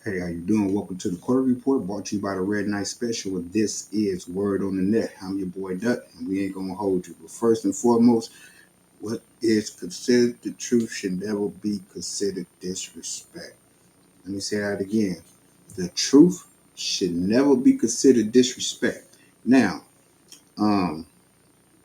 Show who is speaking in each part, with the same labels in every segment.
Speaker 1: Hey, how you doing? Welcome to the Quarter Report, brought to you by the Red Knight Special. And this is Word on the Net. I'm your boy Duck, and we ain't gonna hold you. But first and foremost, what is considered the truth should never be considered disrespect. Let me say that again. The truth should never be considered disrespect. Now, um,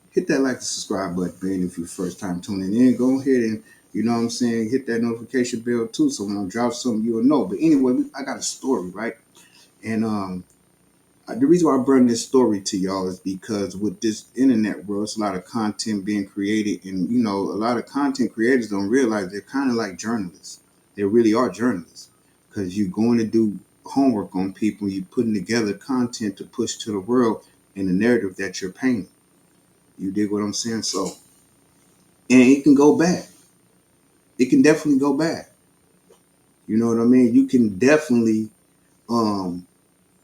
Speaker 1: hit that like and subscribe button, man. If you're first time tuning in, go ahead and hit that notification bell too. So when I drop something, you'll know. But anyway, I got a story, right? And the reason why I bring this story to y'all is because with this internet world, it's a lot of content being created, and a lot of content creators don't realize they're kind of like journalists. They really are journalists because you're going to do homework on people. You're putting together content to push to the world in the narrative that you're painting. You dig what I'm saying? So, and it can go bad. It can definitely go bad. You know what I mean? You can definitely um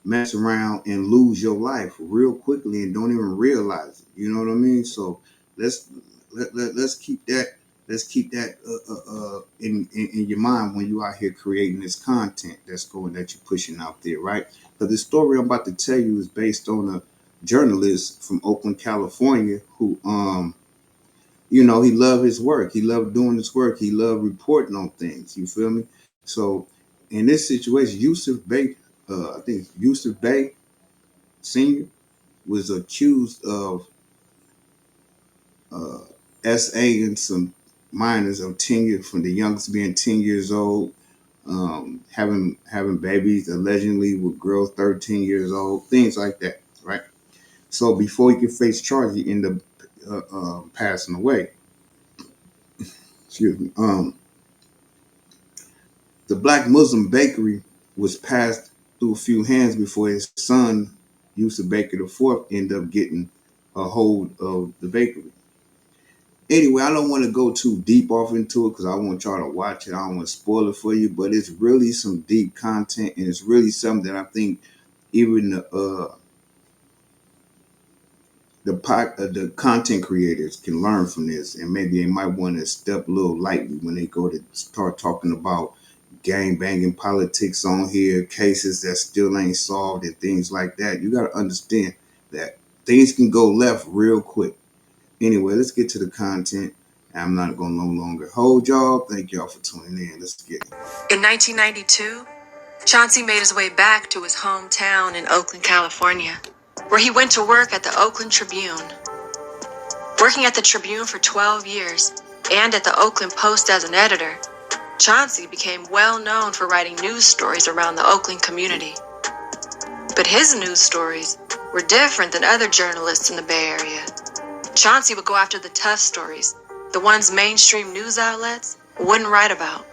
Speaker 1: mess around and lose your life real quickly and don't even realize it. You know what I mean? So let's let's keep that in your mind when you out here creating this content that you're pushing out there, right? But the story I'm about to tell you is based on a journalist from Oakland, California, who he loved his work. He loved doing his work. He loved reporting on things. You feel me? So in this situation, I think Yusuf Bey Sr. was accused of uh, SA and some minors of 10 years, from the youngest being 10 years old, having babies allegedly with girls 13 years old, things like that, right? So before he could face charges, he ended up passing away. Excuse me. The Black Muslim Bakery was passed through a few hands before his son, Yusuf Baker the Fourth, ended up getting a hold of the bakery. Anyway, I don't want to go too deep off into it because I want y'all to watch it. I don't want to spoil it for you, but it's really some deep content, and it's really something that I think even the content creators can learn from this, and maybe they might want to step a little lightly when they go to start talking about gang banging politics on here, cases that still ain't solved, and things like that. You got to understand that things can go left real quick. Anyway, let's get to the content. I'm not going to no longer hold y'all. Thank y'all for tuning in. Let's get it.
Speaker 2: In 1992, Chauncey made his way back to his hometown in Oakland, California, where he went to work at the Oakland Tribune. Working at the Tribune for 12 years and at the Oakland Post as an editor, Chauncey became well known for writing news stories around the Oakland community. But his news stories were different than other journalists in the Bay Area. Chauncey would go after the tough stories, the ones mainstream news outlets wouldn't write about.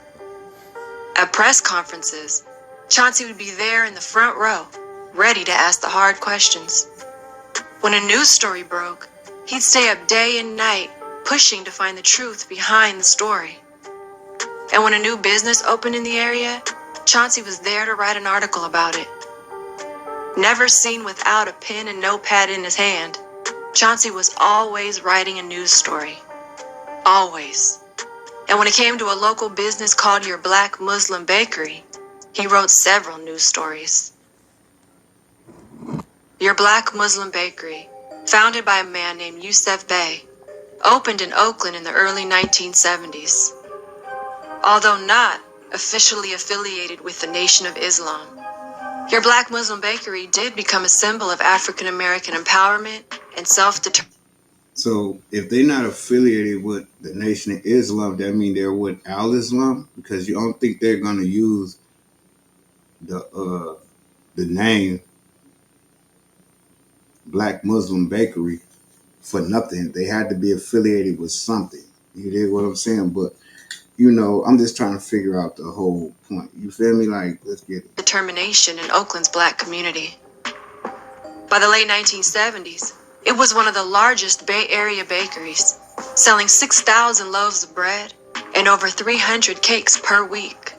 Speaker 2: At press conferences, Chauncey would be there in the front row, ready to ask the hard questions. When a news story broke, he'd stay up day and night, pushing to find the truth behind the story. And when a new business opened in the area, Chauncey was there to write an article about it. Never seen without a pen and notepad in his hand, Chauncey was always writing a news story. Always. And when it came to a local business called Your Black Muslim Bakery, he wrote several news stories. Your Black Muslim Bakery, founded by a man named Yusuf Bey, opened in Oakland in the early 1970s. Although not officially affiliated with the Nation of Islam, Your Black Muslim Bakery did become a symbol of African American empowerment and self-determination.
Speaker 1: So if they're not affiliated with the Nation of Islam, that means they're with Al Islam, because you don't think they're going to use the name Black Muslim Bakery for nothing. They had to be affiliated with something. You dig what I'm saying? But I'm just trying to figure out the whole point. You feel me? Like, let's get it.
Speaker 2: Determination in Oakland's Black community. By the late 1970s, it was one of the largest Bay Area bakeries, selling 6,000 loaves of bread and over 300 cakes per week.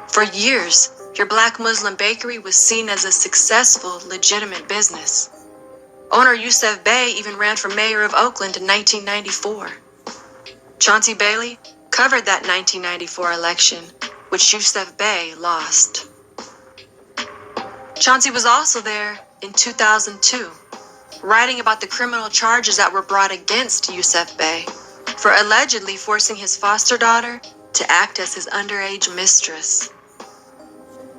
Speaker 2: For years, Your Black Muslim Bakery was seen as a successful, legitimate business. Owner Yusuf Bey even ran for mayor of Oakland in 1994. Chauncey Bailey covered that 1994 election, which Yusuf Bey lost. Chauncey was also there in 2002, writing about the criminal charges that were brought against Yusuf Bey for allegedly forcing his foster daughter to act as his underage mistress.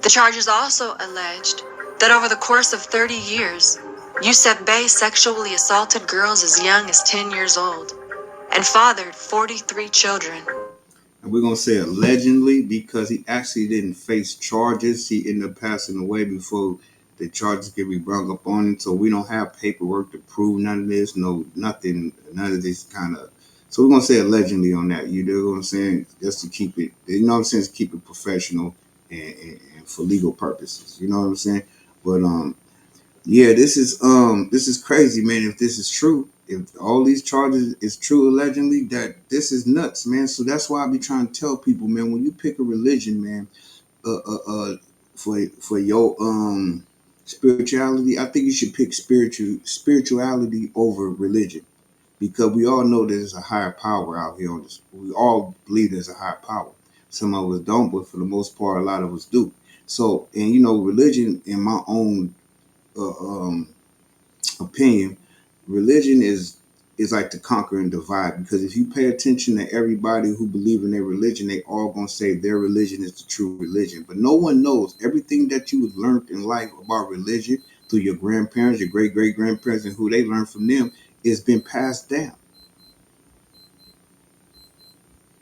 Speaker 2: The charges also alleged that over the course of 30 years, Yusuf Bey sexually assaulted girls as young as 10 years old and fathered 43 children.
Speaker 1: And we're going to say allegedly because he actually didn't face charges. He ended up passing away before the charges could be brought up on him. So we don't have paperwork to prove none of this. No, nothing, none of this kind of. So we're going to say allegedly on that. You know what I'm saying? Just to keep it, you know what I'm saying? To keep it professional and for legal purposes. You know what I'm saying? But, yeah, this is crazy, man. If this is true, if all these charges is true allegedly, that this is nuts, man. So that's why I be trying to tell people, man, when you pick a religion, man, for your spirituality, I think you should pick spirituality over religion, because we all know there's a higher power out here on this. We all believe there's a higher power. Some of us don't, but for the most part, a lot of us do. So, and you know, religion, in my own opinion, religion is like to conquer and divide, because if you pay attention to everybody who believe in their religion, they all gonna say their religion is the true religion, but no one knows everything that you learned in life about religion through your grandparents, your great great grandparents, and who they learned from them. It's been passed down.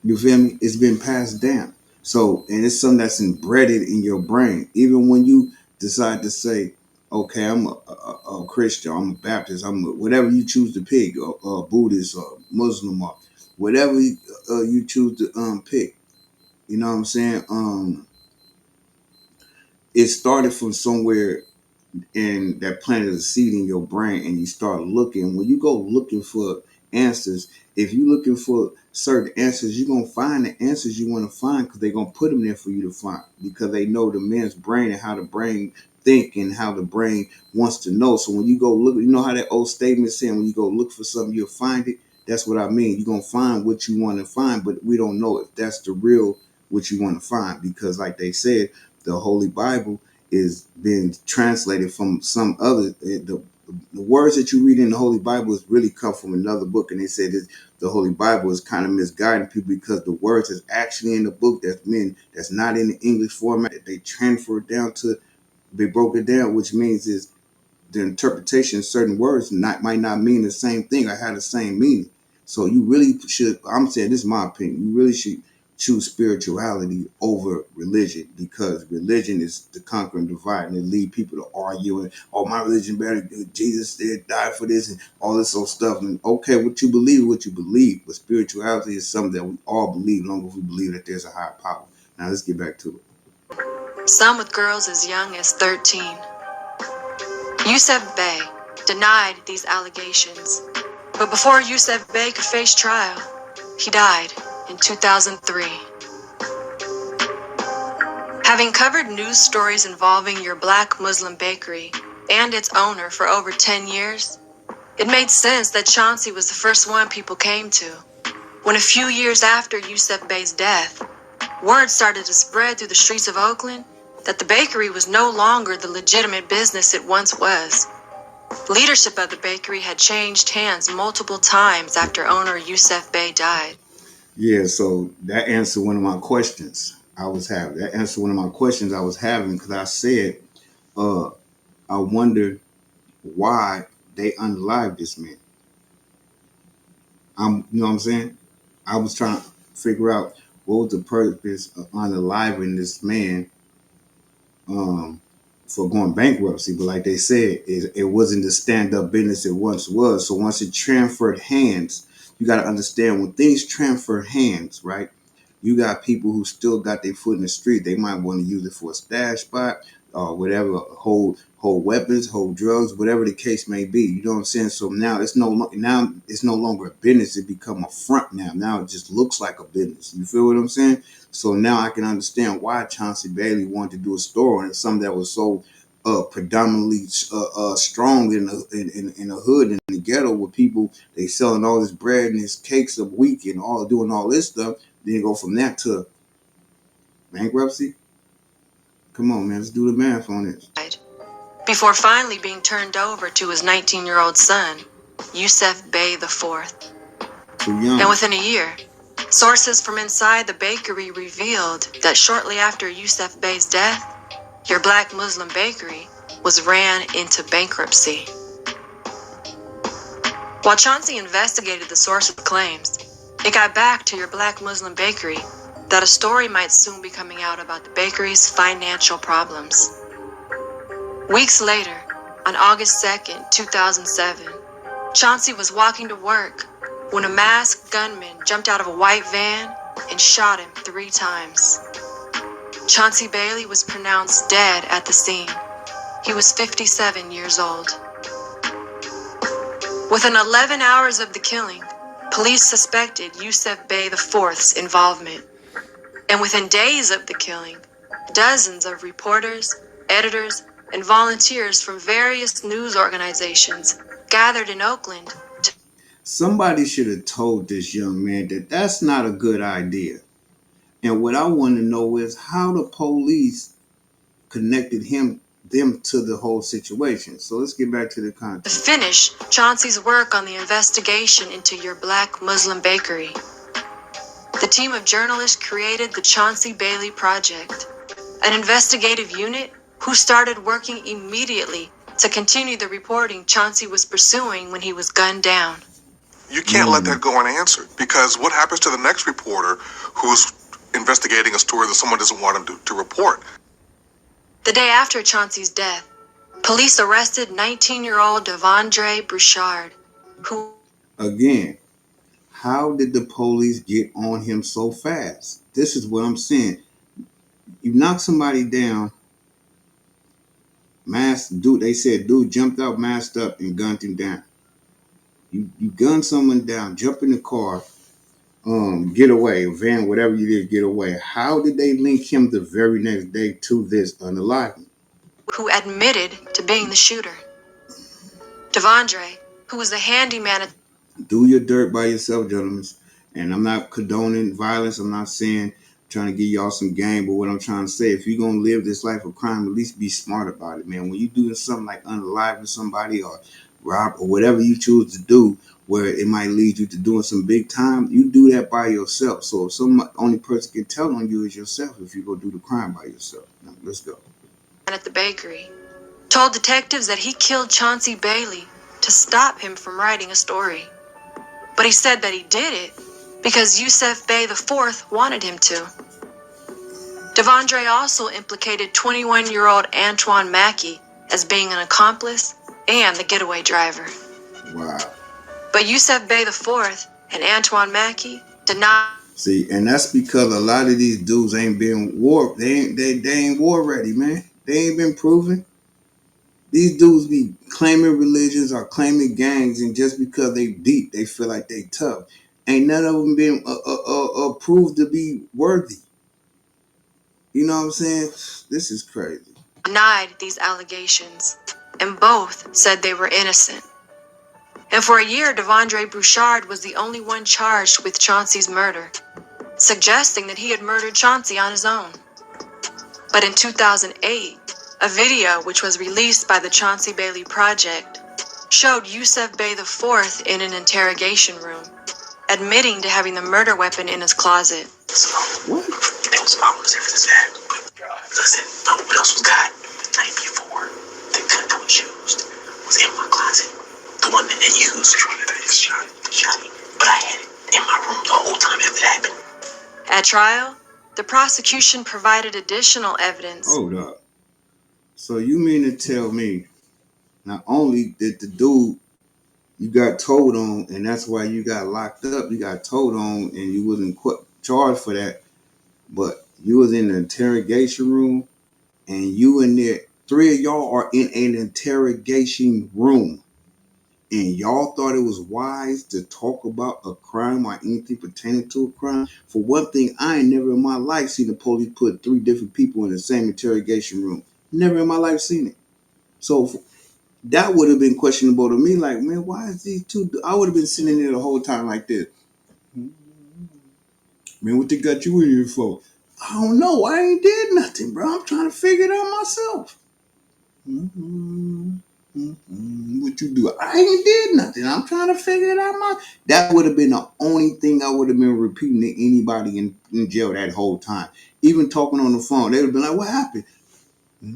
Speaker 1: You feel me? It's been passed down. So, and it's something that's embedded in your brain. Even when you decide to say, okay, I'm a Christian, I'm a Baptist, whatever you choose to pick, or Buddhist or Muslim or whatever you choose to pick. You know what I'm saying? It started from somewhere, and that planted a seed in your brain, and you start looking. When you go looking for answers, if you're looking for certain answers, you're gonna find the answers you want to find, because they're gonna put them there for you to find, because they know the man's brain and how the brain think and how the brain wants to know. So when you go look, you know how that old statement saying, when you go look for something, you'll find it. That's what I mean. You're gonna find what you want to find, but we don't know if that's the real what you want to find, because like they said, the Holy Bible is being translated from some other, the words that you read in the Holy Bible is really come from another book, and they said that the Holy Bible is kind of misguiding people, because the words is actually in the book that's not in the English format, that they transfer down to, they broke it down, which means is the interpretation of certain words might not mean the same thing or have the same meaning. So you really should, I'm saying this is my opinion, you really should choose spirituality over religion, because religion is the conquer and divide, and it lead people to argue and, oh, my religion better, Jesus did die for this and all this old stuff. And okay, what you believe, but spirituality is something that we all believe, long as we believe that there's a higher power. Now let's get back to it.
Speaker 2: Some with girls as young as 13. Yusuf Bey denied these allegations, but before Yusuf Bey could face trial, he died in 2003. Having covered news stories involving your black Muslim bakery and its owner for over 10 years, it made sense that Chauncey was the first one people came to. When a few years after Yusuf Bey's death, word started to spread through the streets of Oakland that the bakery was no longer the legitimate business it once was. Leadership of the bakery had changed hands multiple times after owner Yusuf Bey died.
Speaker 1: Yeah, so that answered one of my questions I was having. Because I said, uh, I wonder why they unalived this man. You know what I'm saying? I was trying to figure out what was the purpose of unaliving this man, um, for going bankruptcy. But like they said, it wasn't the stand-up business it once was. So once it transferred hands, you got to understand, when things transfer hands, right? You got people who still got their foot in the street. They might want to use it for a stash spot or whatever, hold weapons, hold drugs, whatever the case may be. You know what I'm saying? So now it's no longer a business. It become a front now. Now it just looks like a business. You feel what I'm saying? So now I can understand why Chauncey Bailey wanted to do a store on it, something that was so predominantly strong in the hood, in the ghetto, where people, they selling all this bread and this cakes a week and all doing all this stuff. Then you go from that to bankruptcy. Come on, man, let's do the math on this.
Speaker 2: before finally being turned over to his 19-year-old son, Yusef Bey IV.
Speaker 1: Too young.
Speaker 2: And within a year, sources from inside the bakery revealed that shortly after Yusef Bey's death, your Black Muslim bakery was ran into bankruptcy. While Chauncey investigated the source of the claims, it got back to your Black Muslim bakery that a story might soon be coming out about the bakery's financial problems. Weeks later, on August 2nd, 2007, Chauncey was walking to work when a masked gunman jumped out of a white van and shot him 3 times. Chauncey Bailey was pronounced dead at the scene. He was 57 years old. Within 11 hours of the killing, police suspected Yusef Bey IV's involvement. And within days of the killing, dozens of reporters, editors, and volunteers from various news organizations gathered in Oakland.
Speaker 1: Somebody should have told this young man that that's not a good idea. And what I want to know is how the police connected them to the whole situation. So let's get back to the
Speaker 2: To
Speaker 1: content.
Speaker 2: finish Chauncey's work on the investigation into your Black Muslim bakery, the team of journalists created the Chauncey Bailey Project, an investigative unit who started working immediately to continue the reporting Chauncey was pursuing when he was gunned down.
Speaker 3: You can't let that go unanswered, because what happens to the next reporter who's investigating a story that someone doesn't want him to report?
Speaker 2: The day after Chauncey's death, police arrested 19-year-old Devondre Bouchard, who...
Speaker 1: Again, how did the police get on him so fast? This is what I'm saying. You knock somebody down, masked dude. They said dude jumped out, masked up, and gunned him down. You gun someone down, jump in the car, get away, van, whatever you did, get away. How did they link him the very next day to this unaliving?
Speaker 2: who admitted to being the shooter. Devondre, who was the handyman at...
Speaker 1: Do your dirt by yourself, gentlemen. And I'm not condoning violence. I'm not saying trying to give y'all some game, but what I'm trying to say, if you're gonna live this life of crime, at least be smart about it, man. When you doing something like unaliving somebody or rob or whatever you choose to do, where it might lead you to doing some big time, you do that by yourself. So if some only person can tell on you is yourself if you go do the crime by yourself. Now, let's go.
Speaker 2: at the bakery, told detectives that he killed Chauncey Bailey to stop him from writing a story. But he said that he did it because Yusef Bey IV wanted him to. Devondre also implicated 21-year-old Antoine Mackey as being an accomplice and the getaway driver.
Speaker 1: Wow.
Speaker 2: But Yusef Bey IV and Antoine Mackey denied.
Speaker 1: See, and that's because a lot of these dudes ain't been war. They ain't war ready, man. They ain't been proven. These dudes be claiming religions or claiming gangs, and just because they deep, they feel like they tough. Ain't none of them been proved to be worthy. You know what I'm saying? This is crazy.
Speaker 2: Denied these allegations, and both said they were innocent. And for a year, Devondre Bouchard was the only one charged with Chauncey's murder, suggesting that he had murdered Chauncey on his own. But in 2008, a video which was released by the Chauncey Bailey Project showed Yusef Bey IV in an interrogation room, admitting to having the murder weapon in his closet.
Speaker 1: What?
Speaker 4: There was almost everything there. Listen, what else was got the night before? The gun that was used was in my closet. The one that they used trying to take his shot. But I had it in my room the whole time after that happened.
Speaker 2: At trial, the prosecution provided additional evidence.
Speaker 1: Hold up. So you mean to tell me not only did the dude you got told on, and that's why you got locked up, you got told on, and you wasn't charged for that, but you was in the interrogation room, and you in there, 3 of y'all are in an interrogation room, and y'all thought it was wise to talk about a crime or anything pertaining to a crime? For one thing, I ain't never in my life seen the police put 3 different people in the same interrogation room. Never in my life seen it. So that would have been questionable to me. Like, man, why is these two? I would have been sitting there the whole time like this. Man, what they got you in here for? I don't know. I ain't did nothing, bro. I'm trying to figure it out myself. What you do? I ain't did nothing. I'm trying to figure it out. That would have been the only thing I would have been repeating to anybody in jail that whole time. Even talking on the phone, they would have been like, "What happened?" I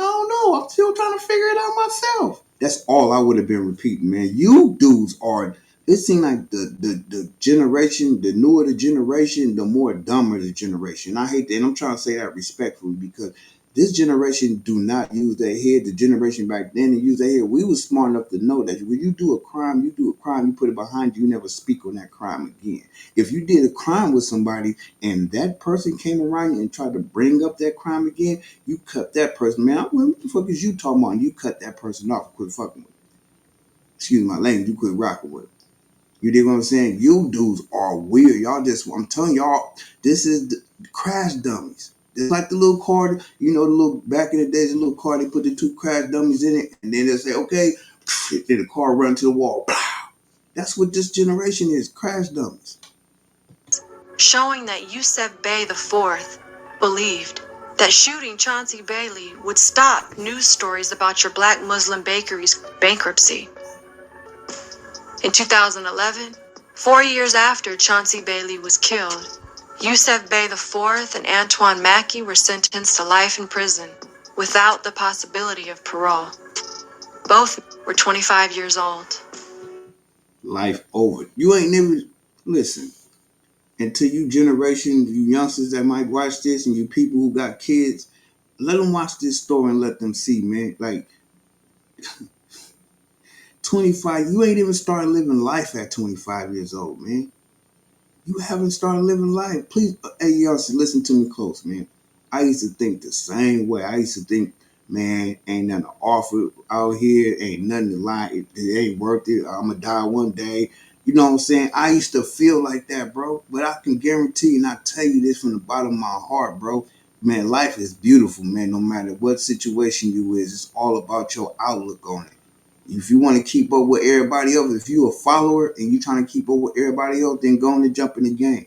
Speaker 1: don't know. I'm still trying to figure it out myself. That's all I would have been repeating, man. You dudes are. It seems like the generation, the newer the generation, the more dumber the generation. I hate that, and I'm trying to say that respectfully because this generation do not use their head. The generation back then they use their head. We was smart enough to know that when you do a crime, you do a crime. You put it behind you. You never speak on that crime again. If you did a crime with somebody and that person came around you and tried to bring up that crime again, you cut that person, man. What the fuck is you talking about? You cut that person off. Quit fucking with it. Excuse my language. You quit rocking with it. You dig what I'm saying? You dudes are weird. Y'all just, I'm telling y'all, this is the crash dummies. It's like the little car, the little, back in the days, the little car, they put the two crash dummies in it, and then they'll say, okay, then the car run to the wall. That's what this generation is, crash dummies.
Speaker 2: Showing that Yusef Bey IV believed that shooting Chauncey Bailey would stop news stories about your black Muslim bakery's bankruptcy. In 2011, 4 years after Chauncey Bailey was killed, Yusef Bey IV and Antoine Mackey were sentenced to life in prison without the possibility of parole. Both were 25 years old.
Speaker 1: Life over. You ain't never, listen, until you generation, you youngsters that might watch this and you people who got kids, let them watch this story and let them see, man. Like, 25, you ain't even started living life at 25 years old, man. You haven't started living life. Please, hey, y'all, listen to me close, man. I used to think the same way. I used to think, man, ain't nothing to offer out here. Ain't nothing to lie. It ain't worth it. I'm going to die one day. You know what I'm saying? I used to feel like that, bro. But I can guarantee and I tell you this from the bottom of my heart, bro. Man, life is beautiful, man. No matter what situation you is, it's all about your outlook on it. If you want to keep up with everybody else, if you a follower and you trying to keep up with everybody else, then go on and jump in the game.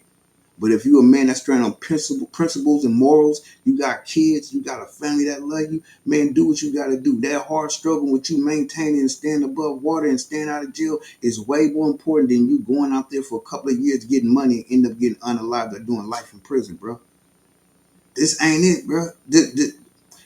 Speaker 1: But if you a man that's straight on principles and morals, you got kids, you got a family that love you, man, do what you got to do. That hard struggle with you maintaining and staying above water and staying out of jail is way more important than you going out there for a couple of years getting money and end up getting unalived or doing life in prison, bro. This ain't it, bro.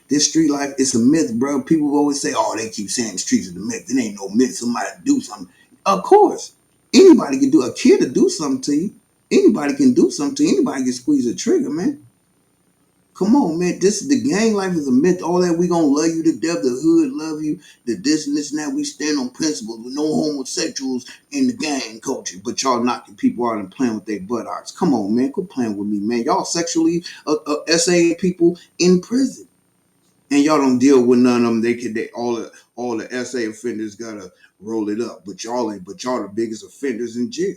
Speaker 1: This street life is a myth, bro. People always say, oh, they keep saying the streets are the myth. It ain't no myth. Somebody do something. Of course. Anybody can do, a kid to do something to you. Anybody can do something to you. Anybody can squeeze a trigger, man. Come on, man. The gang life is a myth. All that, we gonna love you to death. The hood love you. The this and this and that. We stand on principles with no homosexuals in the gang culture. But y'all knocking people out and playing with their buttocks. Come on, man. Quit playing with me, man. Y'all sexually essaying people in prison. And y'all don't deal with none of them. All the SA offenders gotta roll it up, but y'all the biggest offenders in jail.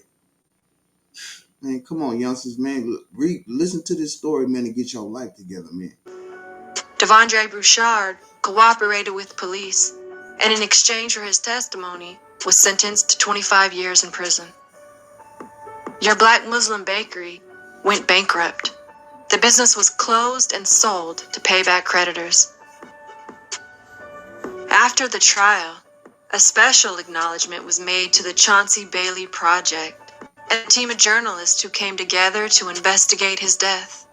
Speaker 1: Man, come on, youngsters, man. Look, listen to this story, man, and get your life together, man.
Speaker 2: Devondre Bouchard cooperated with police and in exchange for his testimony was sentenced to 25 years in prison. Your black Muslim bakery went bankrupt. The business was closed and sold to pay back creditors. After the trial, a special acknowledgement was made to the Chauncey Bailey Project and a team of journalists who came together to investigate his death.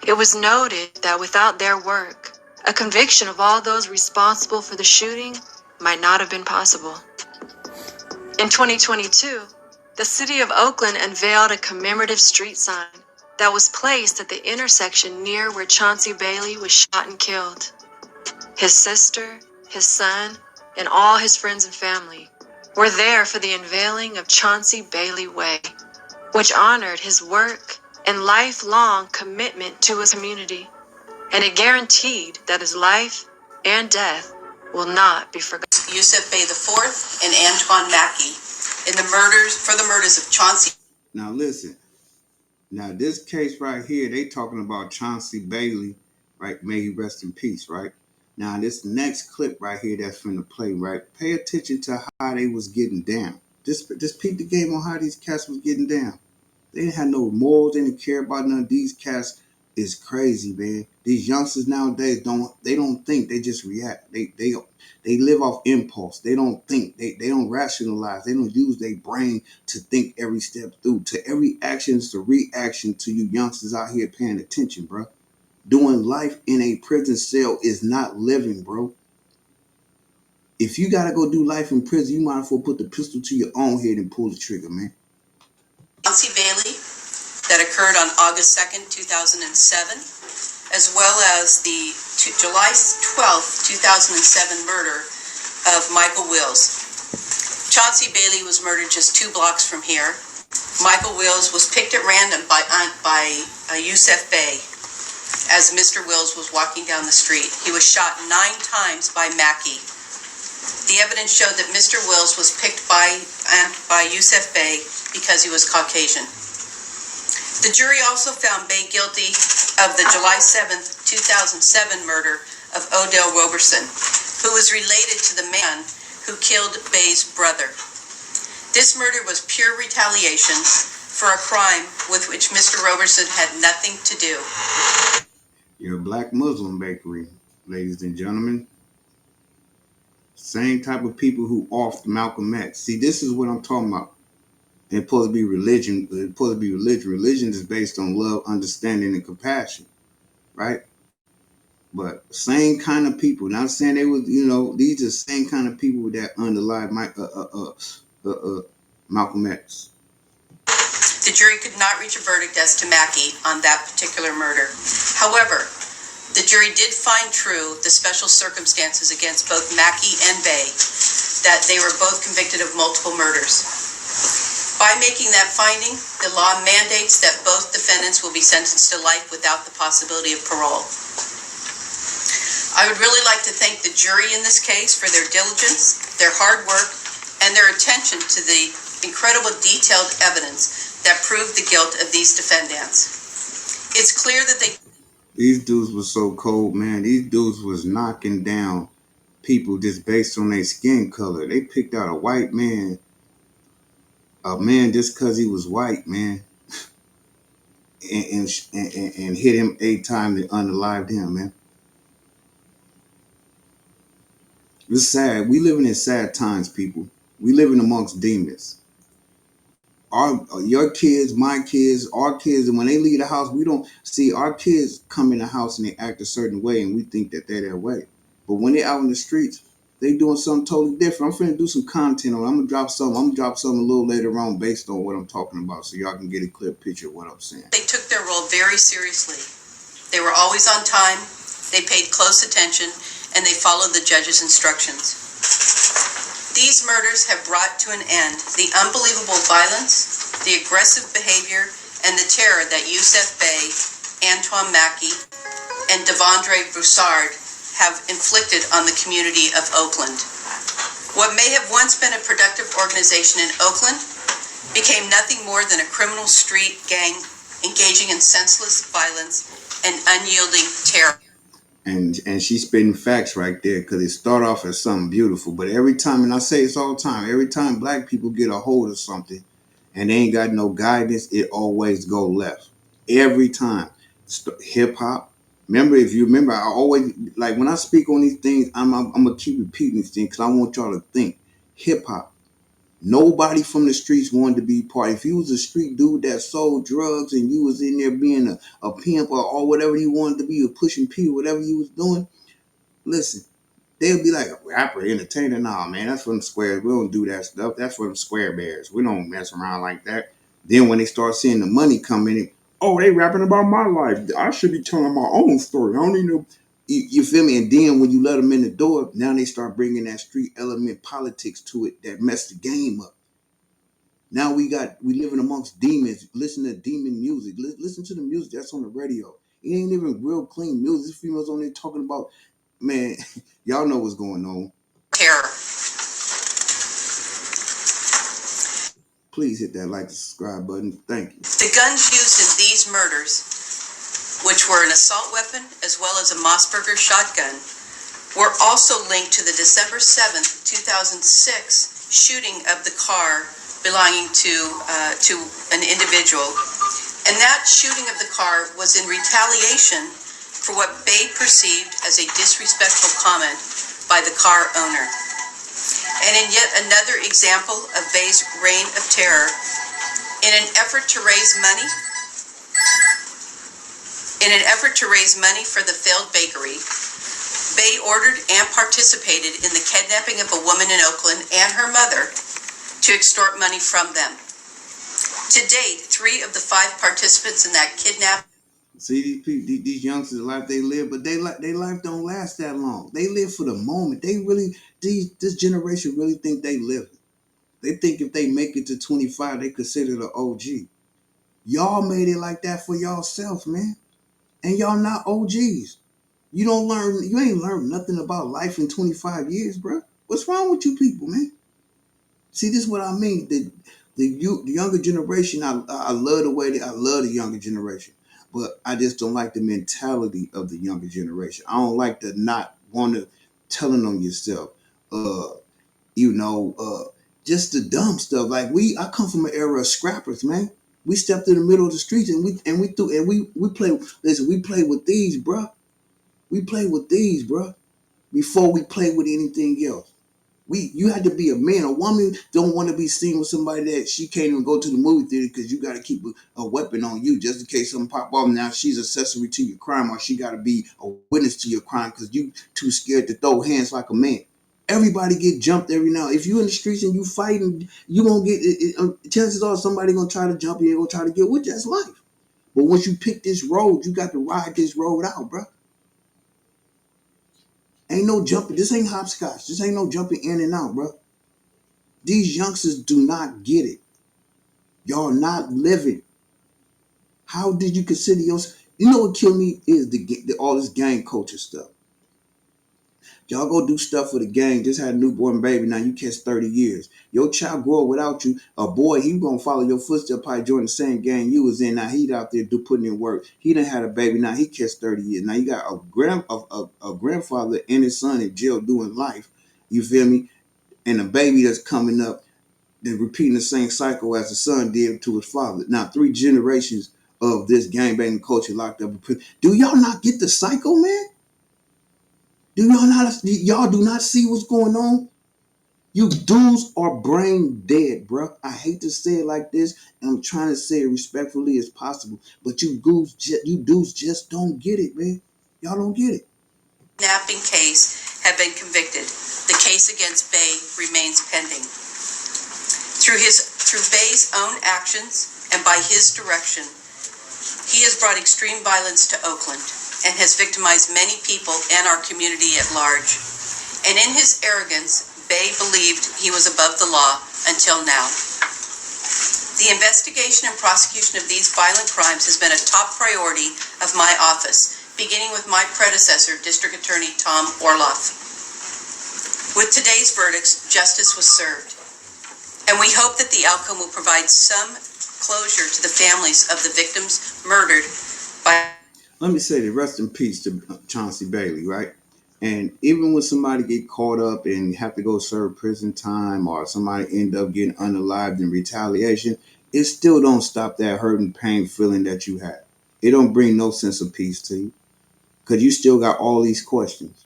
Speaker 2: It was noted that without their work, a conviction of all those responsible for the shooting might not have been possible. In 2022, the city of Oakland unveiled a commemorative street sign that was placed at the intersection near where Chauncey Bailey was shot and killed. His sister, his son, and all his friends and family were there for the unveiling of Chauncey Bailey Way, which honored his work and lifelong commitment to his community, and it guaranteed that his life and death will not be forgotten.
Speaker 5: Yusef Bey IV and Antoine Mackey for the murders of Chauncey.
Speaker 1: Now listen. Now this case right here, they talking about Chauncey Bailey, right? May he rest in peace, right? Now this next clip right here that's finna play, right? Pay attention to how they was getting down. Just peep the game on how these cats was getting down. They didn't have no morals. They didn't care about none of these cats. is crazy, man. These youngsters nowadays don't think, they just react. They live off impulse. They don't think. They don't rationalize. They don't use their brain to think every step through. To every action is a reaction to you youngsters out here paying attention, bro. Doing life in a prison cell is not living, bro. If you gotta go do life in prison, you might as well put the pistol to your own head and pull the trigger, man.
Speaker 5: Chauncey Bailey, that occurred on August 2nd, 2007, as well as the July 12th, 2007 murder of Michael Wills. Chauncey Bailey was murdered just 2 blocks from here. Michael Wills was picked at random by Yusef Bey as Mr. Wills was walking down the street. He was shot 9 times by Mackey. The evidence showed that Mr. Wills was picked by Yusef Bey because he was Caucasian. The jury also found Bey guilty of the July 7th, 2007 murder of Odell Roberson, who was related to the man who killed Bey's brother. This murder was pure retaliation for a crime with which Mr. Roberson had nothing to do.
Speaker 1: You're a black Muslim bakery, ladies and gentlemen. Same type of people who offed Malcolm X. See, this is what I'm talking about. It's supposed to be religion. It's supposed to be religion. Religion is based on love, understanding, and compassion, right? But same kind of people. Not saying they was, these are same kind of people that underlie Malcolm X.
Speaker 5: The jury could not reach a verdict as to Mackey on that particular murder. However, the jury did find true the special circumstances against both Mackey and Bey, that they were both convicted of multiple murders. By making that finding, the law mandates that both defendants will be sentenced to life without the possibility of parole. I would really like to thank the jury in this case for their diligence, their hard work, and their attention to the incredible detailed evidence that proved the guilt of these defendants. It's clear that
Speaker 1: These dudes were so cold, man. These dudes was knocking down people just based on their skin color. They picked out a white man, just because he was white, man, and hit him 8 times and unalived him, man. It's sad. We living in sad times, people. We living amongst demons. Your kids, my kids, our kids, and when they leave the house, we don't see our kids come in the house and they act a certain way, and we think that they're that way. But when they're out in the streets, they doing something totally different. I'm finna do some content on it. I'm gonna drop something a little later on based on what I'm talking about, so y'all can get a clear picture of what I'm saying.
Speaker 5: they took their role very seriously. They were always on time, they paid close attention, and they followed the judge's instructions. These murders have brought to an end the unbelievable violence, the aggressive behavior, and the terror that Yusef Bey, Antoine Mackey, and Devondre Broussard have inflicted on the community of Oakland. What may have once been a productive organization in Oakland became nothing more than a criminal street gang engaging in senseless violence and unyielding terror.
Speaker 1: And she's spitting facts right there, because it start off as something beautiful. But every time, and I say this all the time, every time black people get a hold of something and they ain't got no guidance, it always go left. Every time. Hip hop. If you remember, I always, like when I speak on these things, I'm going to keep repeating these things because I want y'all to think. Hip hop. Nobody from the streets wanted to be part. If you was a street dude that sold drugs and you was in there being a pimp or whatever you wanted to be, or pushing P, whatever you was doing, listen, they'll be like, a rapper, entertainer. Nah, man, that's for the squares. We don't do that stuff. That's for the square bears. We don't mess around like that. Then when they start seeing the money come in, they rapping about my life. I should be telling my own story. I don't need no... You feel me? And then when you let them in the door, now they start bringing that street element politics to it that messed the game up. Now we living amongst demons. Listen to demon music. Listen to the music that's on the radio. It ain't even real clean music. These females on there talking about, man, y'all know what's going on.
Speaker 5: Terror.
Speaker 1: Please hit that like and subscribe button. Thank you.
Speaker 5: The guns used in these murders, which were an assault weapon as well as a Mossberger shotgun, were also linked to the December 7th, 2006 shooting of the car belonging to an individual And that shooting of the car was in retaliation for what Bay perceived as a disrespectful comment by the car owner. And in yet another example of Bay's reign of terror, in an effort to raise money for the failed bakery, Bay ordered and participated in the kidnapping of a woman in Oakland and her mother to extort money from them. To date, 3 of the 5 participants in that kidnapping.
Speaker 1: See, these people, these youngsters, the life they live, but their life don't last that long. They live for the moment. This generation really think they live. They think if they make it to 25, they consider the OG. Y'all made it like that for yourself, man. And y'all not OGs. You ain't learned nothing about life in 25 years, bro. What's wrong with you people, man? See, this is what I mean. The younger generation, I love I love the younger generation. But I just don't like the mentality of the younger generation. I don't like the not want to telling on yourself. Just the dumb stuff. Like I come from an era of scrappers, man. We stepped in the middle of the streets and we play. Listen, we play with these, bruh. We play with these, bruh. Before we play with anything else. You had to be a man. A woman don't want to be seen with somebody that she can't even go to the movie theater because you got to keep a weapon on you just in case something pop off. Now she's accessory to your crime, or she got to be a witness to your crime because you too scared to throw hands like a man. Everybody get jumped every now. If you in the streets and you fighting, you gonna get chances are somebody gonna try to jump you. They gonna try to get with you. That's life. But once you pick this road, you got to ride this road out, bro. Ain't no jumping. This ain't hopscotch. This ain't no jumping in and out, bro. These youngsters do not get it. Y'all not living. How did you consider yourself? You know what killed me is all this gang culture stuff. Y'all go do stuff for the gang. Just had a newborn baby. Now you catch 30 years. Your child grow up without you. A boy, he gonna follow your footsteps. Probably join the same gang you was in. Now he out there putting in work. He done had a baby. Now he catch 30 years. Now you got a grandfather and his son in jail doing life. You feel me? And a baby that's coming up, then repeating the same cycle as the son did to his father. Now 3 generations of this gangbanging culture locked up. Do y'all not get the cycle, man? Y'all do not see what's going on? You dudes are brain dead, bro. I hate to say it like this, and I'm trying to say it respectfully as possible, but you dudes just don't get it, man. Y'all don't get it.
Speaker 5: Kidnapping case have been convicted. The case against Bay remains pending. Through Bay's own actions and by his direction, he has brought extreme violence to Oakland and has victimized many people and our community at large. And in his arrogance, Bay believed he was above the law until now. The investigation and prosecution of these violent crimes has been a top priority of my office, beginning with my predecessor, District Attorney Tom Orloff. With today's verdicts, justice was served, and we hope that the outcome will provide some closure to the families of the victims murdered by...
Speaker 1: Let me say the rest in peace to Chauncey Bailey, right? And even when somebody get caught up and have to go serve prison time, or somebody end up getting unalived in retaliation, it still don't stop that hurt and pain feeling that you have. It don't bring no sense of peace to you because you still got all these questions.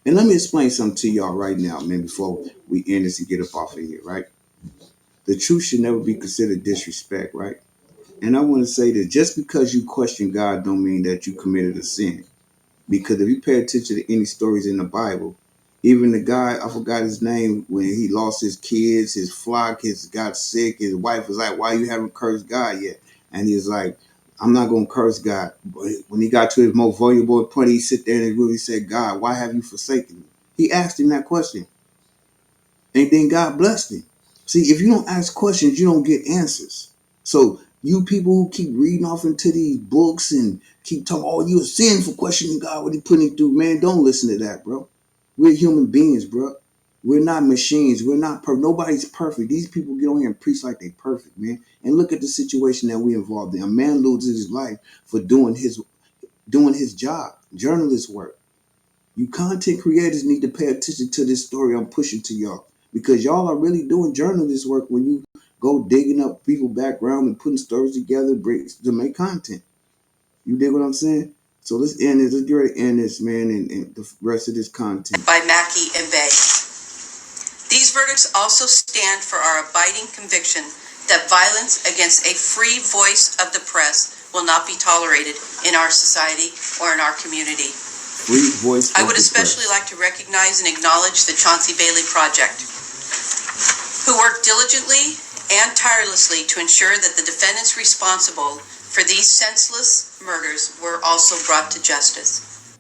Speaker 1: And let me explain something to y'all right now, man, before we end this and get up off of here, right? The truth should never be considered disrespect, right? And I want to say that just because you question God don't mean that you committed a sin. Because if you pay attention to any stories in the Bible, even the guy, I forgot his name, when he lost his kids, his flock, got sick, his wife was like, why you haven't cursed God yet? And he was like, I'm not going to curse God. But when he got to his most vulnerable point, he sit there and really said, God, why have you forsaken me? He asked him that question. And then God blessed him. See, if you don't ask questions, you don't get answers. So you people who keep reading off into these books and keep talking, oh, you're a sin for questioning God, what he putting you through, man, don't listen to that, bro. We're human beings, bro. We're not machines. We're not perfect. Nobody's perfect. These people get on here and preach like they perfect, man. And look at the situation that we involved in. A man loses his life for doing his job, journalist work. You content creators need to pay attention to this story I'm pushing to y'all, because y'all are really doing journalist work when you go digging up people's background and putting stories together to make content. You dig what I'm saying? So let's end this. Let's get ready to end this, man, and the rest of this content.
Speaker 5: By Mackey and Bay. These verdicts also stand for our abiding conviction that violence against a free voice of the press will not be tolerated in our society or in our community.
Speaker 1: Free voice.
Speaker 5: I would especially like to recognize and acknowledge the Chauncey Bailey Project, who worked diligently and tirelessly to ensure that the defendants responsible for these senseless murders were also brought to justice.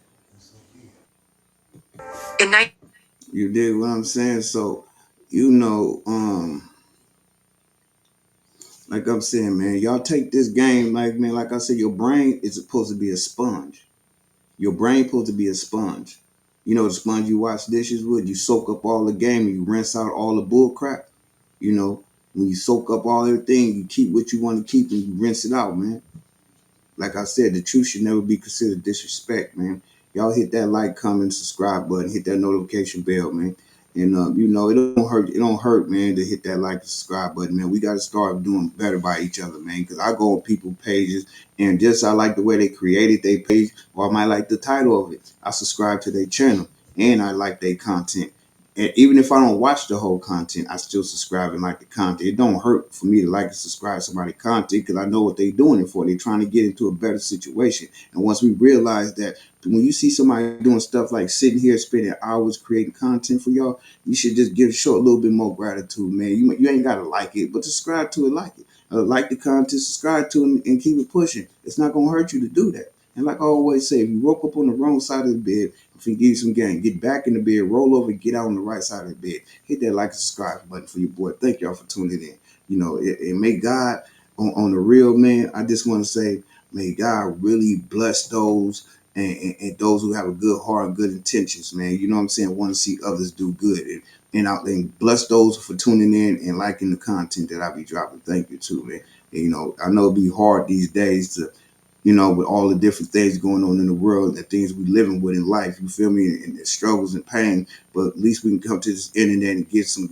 Speaker 1: You dig what I'm saying? So, like I'm saying, man, y'all take this game, like I said, your brain is supposed to be a sponge. Your brain supposed to be a sponge. You know, the sponge you wash dishes with, you soak up all the game and you rinse out all the bull crap. You know, when you soak up all everything, you keep what you want to keep and you rinse it out, man. Like I said, the truth should never be considered disrespect, man. Y'all hit that like, comment, subscribe button, hit that notification bell, man. And it don't hurt. It don't hurt, man, to hit that like and subscribe button, man. We got to start doing better by each other, man. Because I go on people's pages and just I like the way they created their page, or I might like the title of it. I subscribe to their channel and I like their content. And even if I don't watch the whole content, I still subscribe and like the content. It don't hurt for me to like and subscribe to somebody's content because I know what they're doing it for. They're trying to get into a better situation. And once we realize that when you see somebody doing stuff like sitting here spending hours creating content for y'all, you should just show a little bit more gratitude, man. You ain't got to like it, but subscribe to it, like it. Like the content, subscribe to it, and keep it pushing. It's not going to hurt you to do that. And like I always say, if you woke up on the wrong side of the bed, if you give you some game, get back in the bed, roll over, get out on the right side of the bed. Hit that like and subscribe button for your boy. Thank y'all for tuning in. You know, and may God, on the real, man, I just want to say, may God really bless those and those who have a good heart and good intentions, man. You know what I'm saying? Want to see others do good. And bless those for tuning in and liking the content that I be dropping. Thank you, too, man. And, I know it'd be hard these days to, with all the different things going on in the world and things we living with in life, you feel me, and the struggles and pain, but at least we can come to this internet and get some